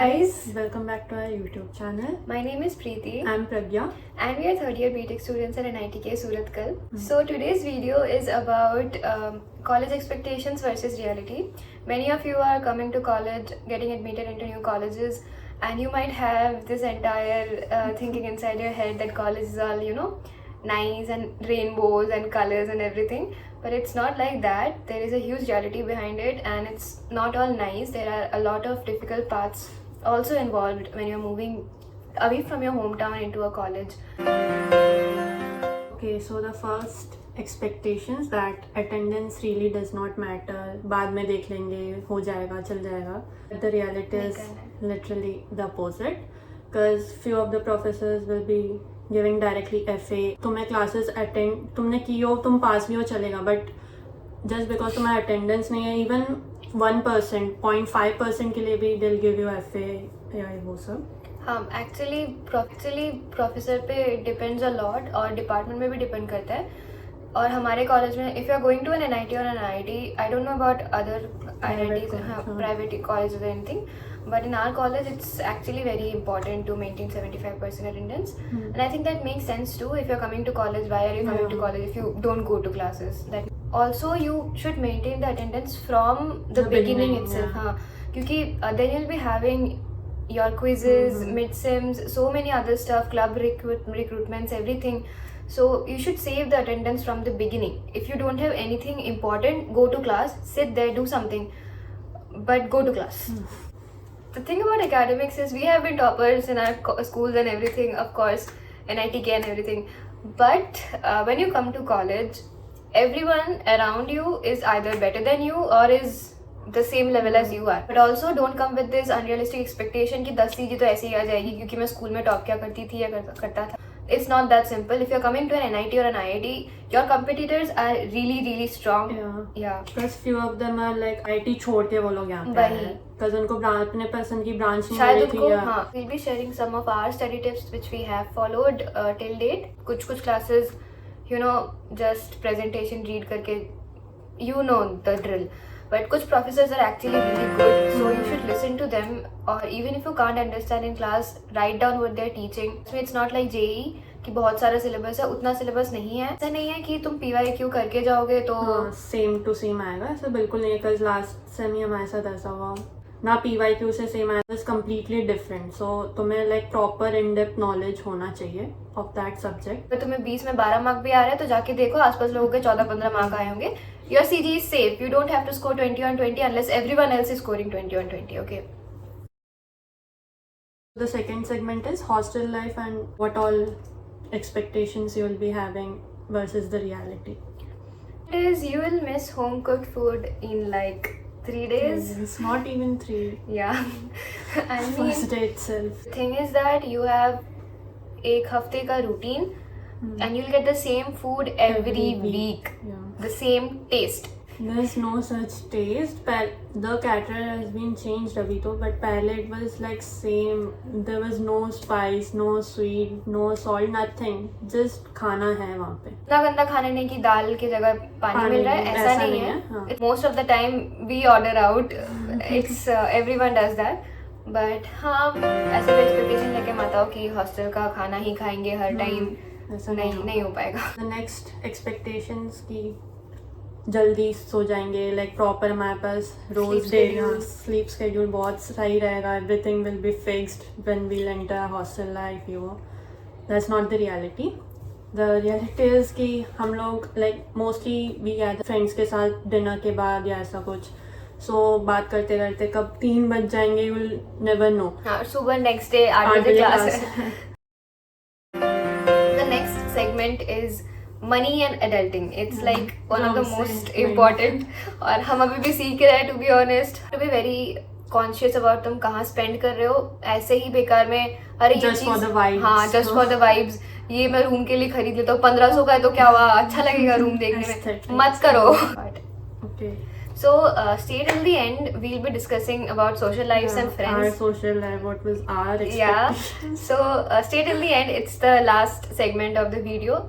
guys, welcome back to our YouTube channel. my name is Preeti I'm Pragya. and we are third year BTech students at NITK Surathkal. So today's video is about college expectations versus reality. Many of you are coming to college, getting admitted into new colleges, and you might have this entire thinking inside your head that college is all, nice and rainbows and colors and everything. But it's not like that. There is a huge reality behind it, and it's not all nice. There are a lot of difficult paths also involved when you're moving away from your hometown into a college. Okay, so the first expectations that attendance really does not matter. बाद में देख लेंगे, हो जाएगा, चल जाएगा. But the reality is literally the opposite, because few of the professors will be giving directly FA. तुम्हें classes attend, तुमने की हो, तुम पास भी हो चलेगा, but just because तुम्हारा attendance नहीं है, even 1%, 0.5% के लिए भी they'll give you FA या वो सब. हाँ एक्चुअली प्रोफेसर पे डिपेंड्स अ लॉट और डिपार्टमेंट में भी डिपेंड करता है. और हमारे कॉलेज में if you are going to an NIT और NIT, I don't know about other IITs, private college और anything, but in our college it's actually very important to maintain 75% attendance. And I think that makes sense too. If you're coming to college, why are you coming to college if you don't go to classes? That also you should maintain the attendance from the beginning itself. हाँ, क्योंकि then you'll be having your quizzes, mid-sims, so many other stuff, club recruitments, everything. So you should save the attendance from the beginning. If you don't have anything important, go to class, sit there, do something, but go to class. The thing about academics is we have been toppers in our schools and everything, of course, NITK and everything. But when you come to college, everyone around you is either better than you or is the same level as you are. But also don't come with this unrealistic expectation कि 10 CG तो ऐसे ही आ जाएगी क्योंकि मैं school में top क्या करती थी या करता था. It's not that simple. If you're coming to an NIT or an IIT, your competitors are really strong. Yeah. Plus few of them are like IIT छोड़ के वो लोग यहाँ पे आए हैं. Because उनको अपने पसंद की ब्रांच नहीं मिली थी. हाँ. We'll be sharing some of our study tips which we have followed till date. कुछ classes, just presentation read करके, the drill. But कुछ professors are actually really good, so you should listen to them. Or even if you can't understand in class, write down what they're teaching. So it's not like JEE कि बहुत सारा syllabus है, उतना syllabus नहीं है. ऐसा नहीं है कि तुम PYQ करके जाओगे तो सेम टू सेम आएगा. ऐसा बिल्कुल नहीं है. कल लास्ट सेम ही हमारे साथ ऐसा हुआ ना. PYQ से सेम आएगा. It's completely different. सो तुम्हें like proper in depth knowledge होना चाहिए ऑफ दैट सब्जेक्ट. अगर तुम्हें 20 में 12 मार्क भी आ रहे हैं तो जाके देखो आसपास लोगों के 14-15 मार्क आए होंगे. Your CG is safe. You don't have to score 20 on 20 unless everyone else is scoring 20 on 20. Okay. The second segment is hostel life and what all expectations you will be having versus the reality. You will miss home cooked food in like 3 days. It's not even 3. Yeah. I mean, first day itself. The thing is that you have एक हफ्ते का routine and you'll get the same food every week. Yeah. The same taste. There's no such taste. The caterer has been changed abhi to, but पहले it was like same. There was no spice, no sweet, no salt, nothing. Just खाना है वहाँ पे. इतना गंदा खाने नहीं कि दाल की जगह पानी मिल रहा है, ऐसा नहीं है. हाँ. Most of the time we order out. It's everyone does that. But हाँ, ऐसे भी expectation लेके मत आओ कि हॉस्टल का खाना ही खाएंगे हर टाइम. ऐसा नहीं हो पाएगा. The next expectations की जल्दी सो जाएंगे. लाइक प्रॉपर हमारे पास रोज डे स्लीप शेड्यूल बहुत सही रहेगा. Everything will be fixed when we enter hostel life. That's not the reality. The reality is कि हम लोग like mostly we gather friends के साथ डिनर के बाद या ऐसा कुछ. सो बात करते करते कब 3 बज जाएंगे, यू विल नेवर नो. सुबह नेक्स्ट डे 8 बजे क्लास है. The next segment is money and adulting. It's like one of the most important. और हम अभी भी सीख रहे हैं, to be honest. To be very conscious about तुम कहाँ spend कर रहे हो. ऐसे ही बेकार में अरे ये just for the vibes. हाँ, just for the vibes. ये मैं रूम के लिए खरीद लेता हूँ, 1500 का है तो क्या हुआ, अच्छा लगेगा रूम देखने में, मत करो. Okay. So stay till the end. We'll be discussing about social lives and friends. Our social life, what was our expectations. Yeah. So stay till the end. It's the last segment of the video.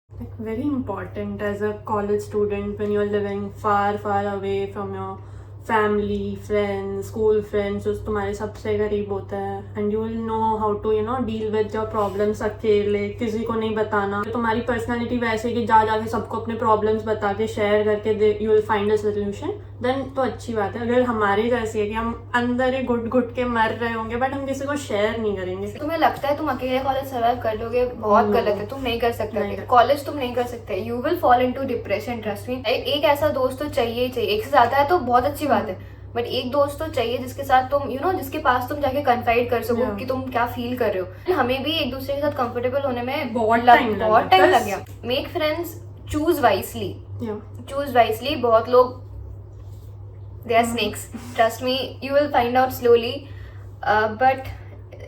Like very important as a college student when you're living far away from your family friends school friends जो तुम्हारे सबसे करीब होता है, and you will know how to deal with your problems अकेले, किसी को नहीं बताना। तुम्हारी पर्सनालिटी वैसे कि जा जाके सबको अपने प्रॉब्लम्स बता के शेयर करके you will find a solution, then तो अच्छी बात है। अगर हमारी जैसी है कि हम अंदर ही घुट घुट के मर रहे होंगे बट हम किसी को शेयर नहीं करेंगे। तुम्हें लगता है तुम अकेले कॉलेज सर्वाइव कर लोगे, बहुत गलत है, तुम नहीं कर सकते। कॉलेज तुम नहीं कर सकते, you will fall into depression, trust me. एक ऐसा दोस्त तो चाहिए ही चाहिए, एक से ज्यादा है तो बहुत अच्छी बात है, बट एक दोस्त तो चाहिए जिसके साथ तुम जिसके पास तुम जाके कन्फाइड कर सको कि तुम क्या फील कर रहे हो। हमें भी एक दूसरे के साथ कंफर्टेबल होने में बहुत टाइम लग गया। Make friends, choose wisely, choose wisely. बहुत लोग they are snakes, trust me, you will find out slowly, but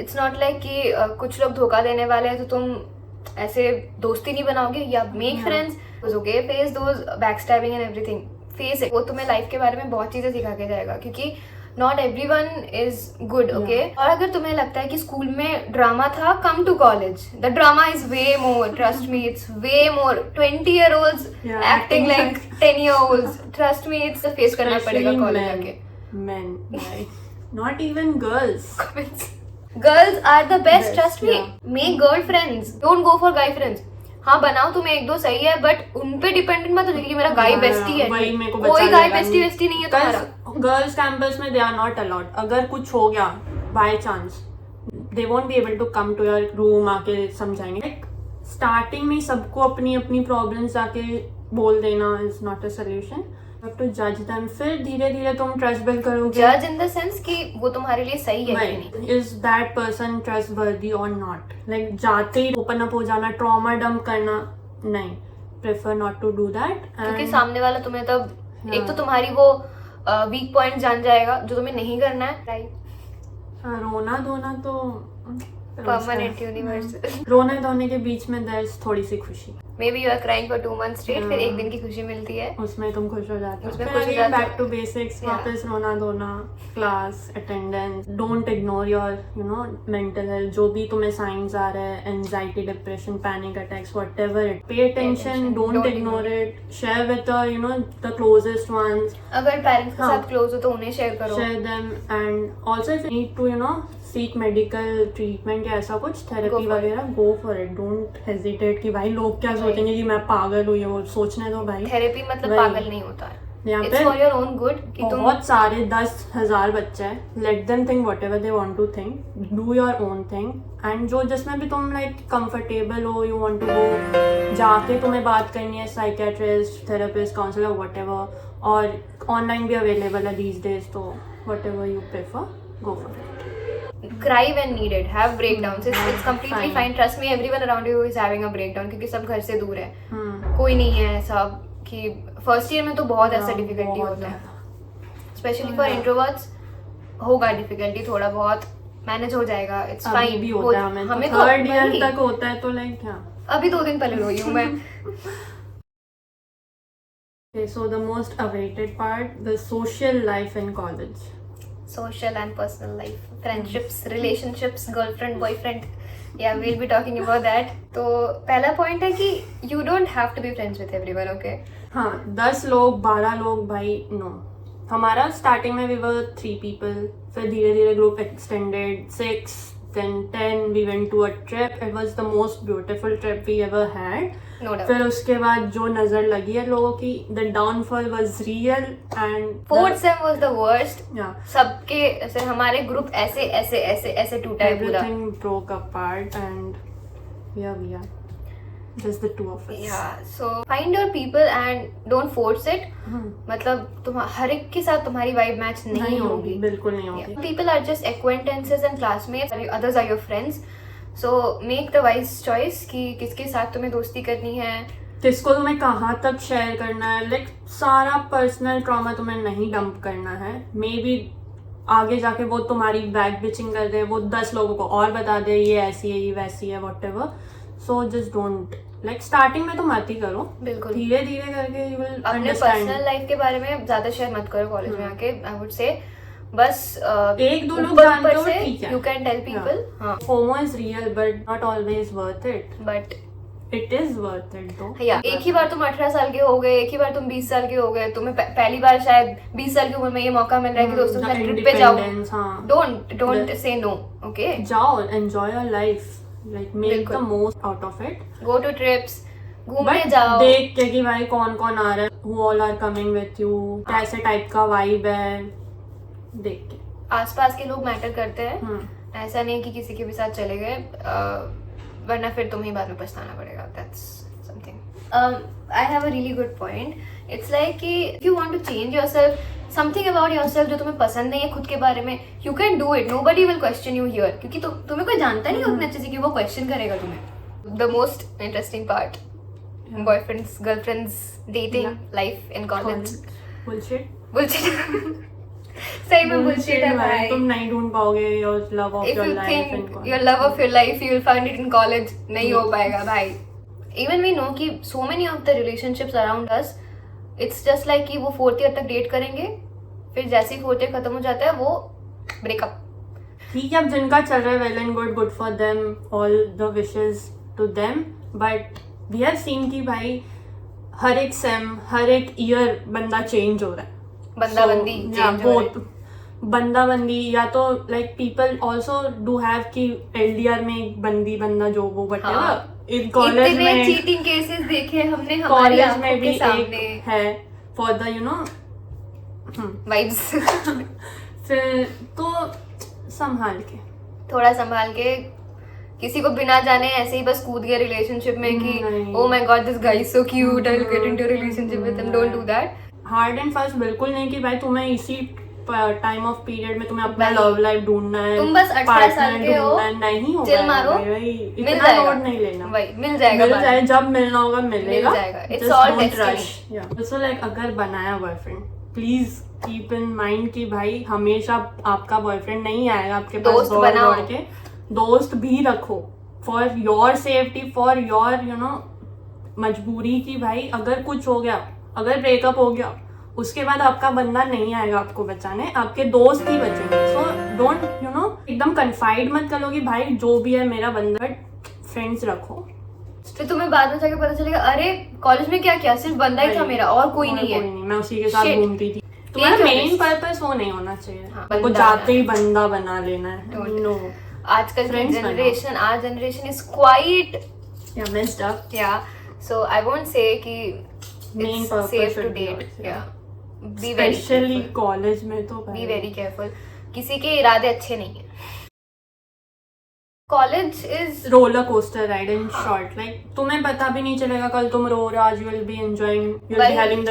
it's not like कि कुछ लोग धोखा देने वाले हैं तो तुम ऐसे दोस्ती नहीं बनाओगे। या make friends, okay, face those backstabbing and everything, face it. वो तुम्हें लाइफ के बारे में बहुत चीजें सिखा के जाएगा, क्योंकि not everyone is good, okay. और अगर तुम्हें लगता है कि स्कूल में ड्रामा था, come to college, the drama is way more, trust me, it's way more. 20-year-olds acting like 10-year-olds, trust me, it's face करना पड़ेगा कॉलेज जाके। Men, not even girls. Girls are the best, trust me. Make girlfriends, don't go for guy friends. हाँ बनाओ तुम्हें एक दो सही है, बट उन पे डिपेंडेंट मत हो कि मेरा गाय बेस्टी है, कोई गाय बेस्टी नहीं है तुम्हारा। गर्ल्स कैंपस में दे आर नॉट अलाउड। अगर कुछ हो गया by chance, they won't be able to come to your room आके समझाएंगे। स्टार्टिंग में सबको अपनी अपनी प्रॉब्लम्स आके बोल देना is not a solution. You have to judge them. फिर धीरे धीरे तुम ट्रस्ट बिल्ड करोगे। जज इन द सेंस कि वो तुम्हारे लिए सही है कि नहीं। Is that person trustworthy or not? Like जाते ही ओपन अप हो जाना, ट्रॉमा डंप करना, नहीं, prefer not to do that. क्योंकि सामने वाला तुम्हें तब एक तो तुम्हारी वो वीक पॉइंट जान जाएगा जो तुम्हें नहीं करना है, राइट। रोना धोना तो परमानेंट यूनिवर्सल। रोने धोने के बीच में there's थोड़ी सी खुशी। Maybe you are crying for 2 months straight, फिर एक दिन की खुशी मिलती है, उसमें तुम खुश हो जाते हो। उसमें खुश हो जाते हो। बैक टू बेसिक्स, वापस रोना धोना, class attendance, don't ignore your mental health. जो भी तुम्हें साइंस आ रहा है, anxiety, depression, panic attacks, whatever it, pay attention, don't ignore it, share with the closest ones. अगर पेरेंट्स के साथ क्लोज हो तो उन्हें शेयर करो, share them. And also if you need to seek medical treatment या ऐसा कुछ थेरेपी वगैरह, go for it. Don't hesitate कि भाई लोग क्या सोचेंगे कि मैं पागल हूँ, ये वो सोचने दो भाई। थेरेपी मतलब पागल नहीं होता है, यहाँ It's for your own good, कि तुम बहुत सारे 10,000 बच्चे हैं, let them think whatever they want to think, do your own thing. And जो जिसमें भी तुम लाइक कंफर्टेबल हो, यू वॉन्ट टू गो, जाके तुम्हें बात करनी है psychiatrist, therapist, counsellor, whatever, और ऑनलाइन भी अवेलेबल है these days, तो whatever you prefer, go for it. cry when needed, have breakdowns, it's completely fine, trust me, everyone around you is having a breakdown, क्योंकि सब घर से दूर है, कोई नहीं है ऐसा कि फर्स्ट ईयर में तो बहुत ऐसा डिफिकल्टी होता है, स्पेशली फॉर इंट्रोवर्ट्स होगा डिफिकल्टी, थोड़ा बहुत मैनेज हो जाएगा, इट्स फाइन। भी होता है, हमें तो थर्ड ईयर तक होता है, तो लाइक क्या, अभी 2 दिन पहले रोई हूँ मैं। Okay, so the most awaited part, the social life in college. Social and personal life, friendships, relationships, girlfriend, boyfriend, yeah, we'll be talking about that. तो पहला पॉइंट है कि you don't have to be friends with everyone, okay? हाँ, 10 लोग 12 लोग भाई no. हमारा starting में we were 3 people, फिर धीरे धीरे group extended 6, then 10, we went to a trip, it was the most beautiful trip we ever had. No doubt. फिर उसके बाद जो नजर लगी है लोगों की, the downfall was real and Fourth sem was the worst. Yeah. सबके ऐसे हमारे ग्रुप ऐसे ऐसे ऐसे ऐसे टूटा है पूरा. Everything broke apart and here we are. Just the two of us. Yeah, so find your people and don't force it. मतलब तुम हर एक के साथ तुम्हारी वाइब मैच नहीं होगी, बिल्कुल नहीं होगी. People are just acquaintances and classmates. Others are your friends. So make the wise choice कि किसके साथ तुम्हें दोस्ती करनी है, किसको तुम्हें कहाँ तक शेयर करना है. लाइक सारा पर्सनल ट्रॉमा तुम्हें नहीं डंप करना है. मे बी आगे जाके वो तुम्हारी बैक बिचिंग कर दे, वो 10 लोगों को और बता दे ये ऐसी है ये वैसी है whatever. So just don't like starting में तो मत ही करो, बिल्कुल धीरे धीरे करके यू विल अपने पर्सनल लाइफ के बारे में ज्यादा शेयर मत करो कॉलेज में आके. आई वुड से बस 1-2 लोग जानते हो ठीक है, यू कैन टेल पीपल. हाँ, FOMO is real but not always worth it. But it is worth it though. या एक ही बार तुम 18 साल के हो गए, एक ही बार तुम 20 साल के हो गए, तुम्हें पहली बार शायद 20 साल की उम्र में ये मौका मिल रहा है कि दोस्तों के साथ ट्रिप पे जाओ. Don't say no, okay? जाओ, enjoy your life, like make बिल्कुल. the most out of it. Go to trips, घूमने But जाओ. देख के कि भाई कौन कौन आ रहा है, who all are coming with you, कैसे टाइप का वाइब है, देख के. आसपास के लोग मैटर करते हैं. ऐसा नहीं कि किसी के भी साथ चले गए, वरना फिर तुम्हें ही बाद में पछताना पड़ेगा. That's something. I have a really good point. It's like कि if you want to change yourself, something about yourself जो तुम्हें पसंद नहीं है खुद के बारे में, you can do it. Nobody will question you here, क्योंकि तुम्हें कोई जानता नहीं उतने अच्छे से कि वो क्वेश्चन करेगा तुम्हें. The most interesting part, boyfriends, girlfriends, dating life in college. Bullshit. सही में बुलशिट है भाई. तुम नहीं ढूंढ पाओगे your love of If your you life think in college. your love of your life, you will find it in college. नहीं हो पाएगा भाई. Even we know कि so many of the relationships around us, it's just like कि वो 4th year तक date करेंगे, फिर जैसे ही 4th year खत्म हो जाता है वो ब्रेकअप. ठीक है, अब जिनका चल रहा है well and good, good for them, all the wishes to them. But we have seen कि भाई हर एक सेम, हर एक ईयर बंदा चेंज हो रहा है. बंदा बंदी change हो रहा है. बंदा बंदी, या तो like people also do have कि LDR में एक बंदी बंदा जो वो बटे इन कॉलेज में. इतने चीटिंग केसेस देखे हमने हमारी कॉलेज में आंखों भी के सामने. एक है फॉर द वाइब्स. फिर तो संभाल के, थोड़ा संभाल के. किसी को बिना जाने ऐसे ही बस कूद गए रिलेशनशिप में कि नहीं. oh my god this guy is so cute, I'll get into a relationship with him. Don't do that. Hard and fast बिल्कुल नहीं कि भाई तुम्हें इसी टाइम ऑफ पीरियड में तुम्हें अपना भाई, लव लाइफ ढूंढना है, तुम बस 18 साल के हो, नहीं हो चिल मारो, मिल मिल जाएगा. लोड नहीं लेना भाई मिल जाएगा. मिल जाए, जब मिलना होगा मिलेगा. मिल जाएगा. It's all destiny. Also like अगर बनाया boyfriend, please keep in mind कि भाई हमेशा आपका बॉयफ्रेंड नहीं आएगा आपके पास दोस्त दौड़ बनाओ. दौड़ के. दोस्त भी रखो for your safety, for your मजबूरी की भाई अगर कुछ हो गया, अगर ब्रेकअप हो गया, उसके बाद आपका बंदा नहीं आएगा आपको बचाने, आपके दोस्त ही बचेंगे. सो डोंट एकदम कन्फाइड मत करो कि भाई जो भी है मेरा बंदा, बट फ्रेंड्स रखो. फिर तुम्हें बाद में जाके पता चलेगा अरे कॉलेज में क्या किया, सिर्फ बंदा ही था मेरा और कोई नहीं है. मैं उसी के साथ Shit. घूमती थी. तुम्हारा मेन पर्पस वो नहीं होना चाहिए. हाँ, आपको बंदा जाते ही बंदा बना लेना है. Don't. नो. आजकल की Friends generation, our generation is quite, या missed up. yeah, so I won't say कि Main it's purpose safe to should be date. yours, Yeah, be very specially careful. College में तो Be very careful. किसी के इरादे अच्छे नहीं है. College is roller coaster ride in short. Like तुम्हें पता भी नहीं चलेगा कल तुम रो रहे हो, आज you will be enjoying, you will be having the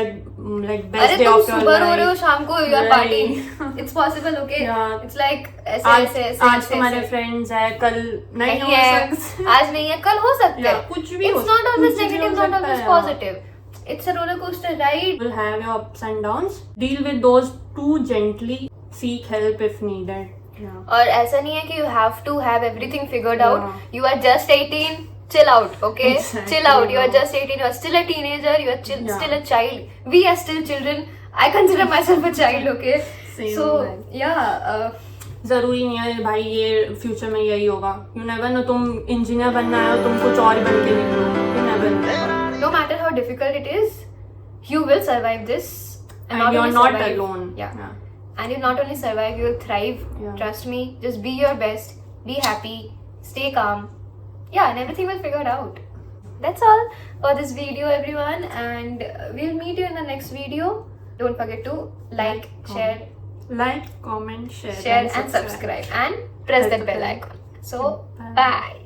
like best अरे डे तुम ऑफ योर सुबह रो रहे हो, लाइफ. शाम को you are Right. Partying. It's possible. Okay, Yeah. It's like ऐसे ऐसे ऐसे आज ऐसे, तुम्हारे ऐसे. फ्रेंड्स है, कल नहीं नहीं हो है, सकता. आज नहीं है, कल हो सकता है. कुछ भी हो It's not always कुछ भी negative, हो not सकता always है. positive. It's a roller coaster ride. will have your ups and downs. Deal with those too gently. Seek help if needed. Yeah. और ऐसा नहीं है कि you have to have everything figured out. Yeah. You are just 18. Chill out, okay? Exactly. Chill out. You are just 18. You are still a teenager. You are Yeah. still a child. We are still children. I consider myself a child, okay? Same So man. yeah. जरूरी नहीं है भाई ये future में यही होगा. You never know, तुम engineer बनना है तुम कुछ और बन के निकलो. You never know. No matter how difficult it is, you will survive this. And you're only not survive, alone. Yeah. And you'll not only survive, you'll thrive. Yeah. Trust me. Just be your best. Be happy. Stay calm. Yeah, and everything will figure it out. That's all for this video, everyone. And we'll meet you in the next video. Don't forget to like, share, Like, comment, share and subscribe. And press that bell icon. So, bye.